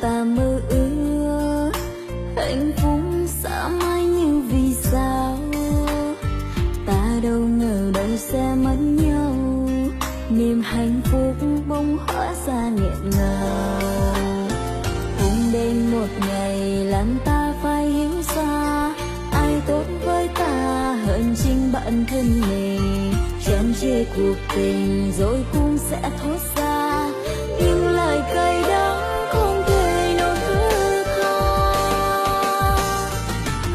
ta mơ ước hạnh phúc xa mãi như vì sao ta đâu ngờ đâu sẽ mất nhau, niềm hạnh phúc bỗng hóa ra nghẹn ngào. Cùng đến một ngày làm ta phải hiểu ra ai tốt với ta hơn chính bản thân mình. Chán chê cuộc tình rồi cũng sẽ thốt ra những lời cay đắng không thể nào thứ tha.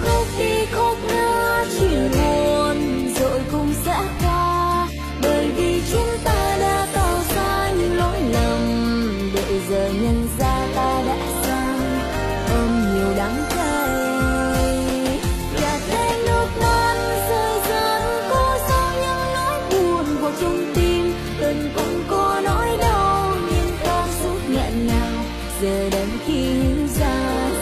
Khóc đi khóc nữa chuyện buồn rồi cũng sẽ qua, bởi vì chúng ta đã tạo ra những lỗi lầm để giờ nhận ra ta đã sai ôm nhiều đắng cay. Gạt hết nước mắt rơi dần cố sao những nỗi buồn vào trong tim, từng cũng có nỗi đau nhưng ta suốt nghẹn ngào. Giờ đến khi hiểu ra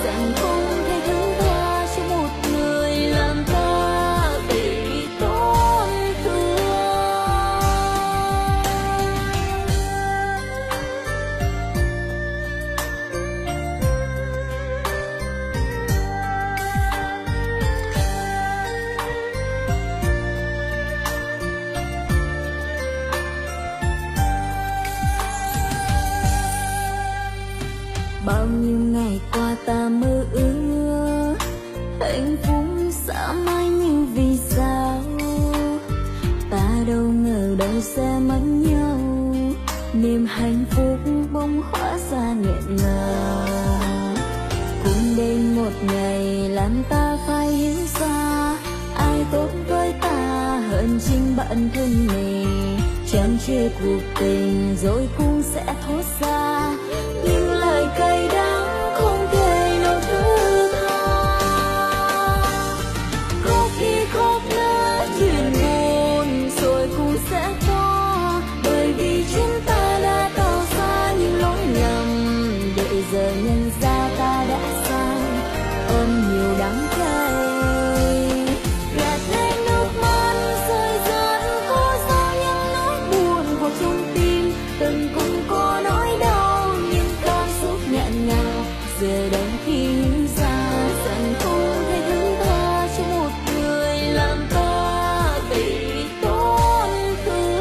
rằng không thể thứ tha cho một người làm ta bị tổn thương. Bao nhiêu ngày qua ta mơ ước hạnh phúc xa mãi như vì sao ta đâu ngờ đâu sẽ mất nhau, niềm hạnh phúc bỗng hóa ra nghẹn ngào. Cùng đến một ngày làm ta phải hiểu ra ai tốt với ta hơn chính bản thân mình. Chán chê cuộc tình rồi cũng sẽ thốt ra những lời cay đắng không thể nào thứ tha. Khóc đi khóc nữa chuyện buồn rồi cũng sẽ qua, bởi vì chúng ta đã tạo ra những lỗi lầm để giờ nhận ra ta đã sai ôm nhiều đắng cay. Gạt hết nước mắt rơi dần cố sao những nỗi buồn vào trong tim, từng cũng có nỗi đau nhưng cảm xúc nghẹn ngào. Giờ đến khi hiểu ra rằng không thể thứ tha cho một người làm ta bị tổn thương.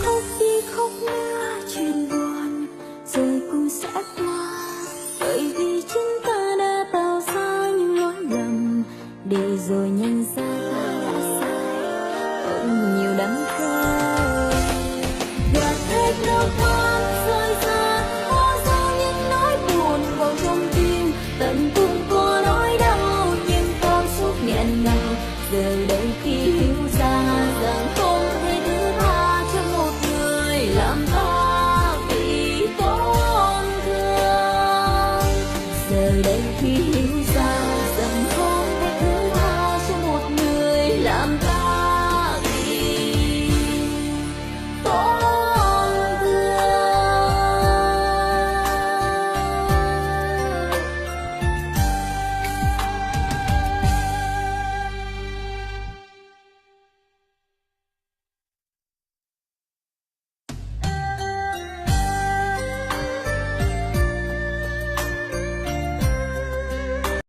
Khóc đi khóc nữa chuyện buồn rồi cũng sẽ qua, bởi vì chúng ta đã tạo ra những lỗi lầm để rồi nhận ra ta đã sai ôm nhiều đắng cay. Gạt hết nước mắt rơi ra hóa ra những nỗi buồn vào trong tim, tận cùng có nỗi đau nhưng cảm xúc nghẹn ngào. Giờ đây khi hiểu ra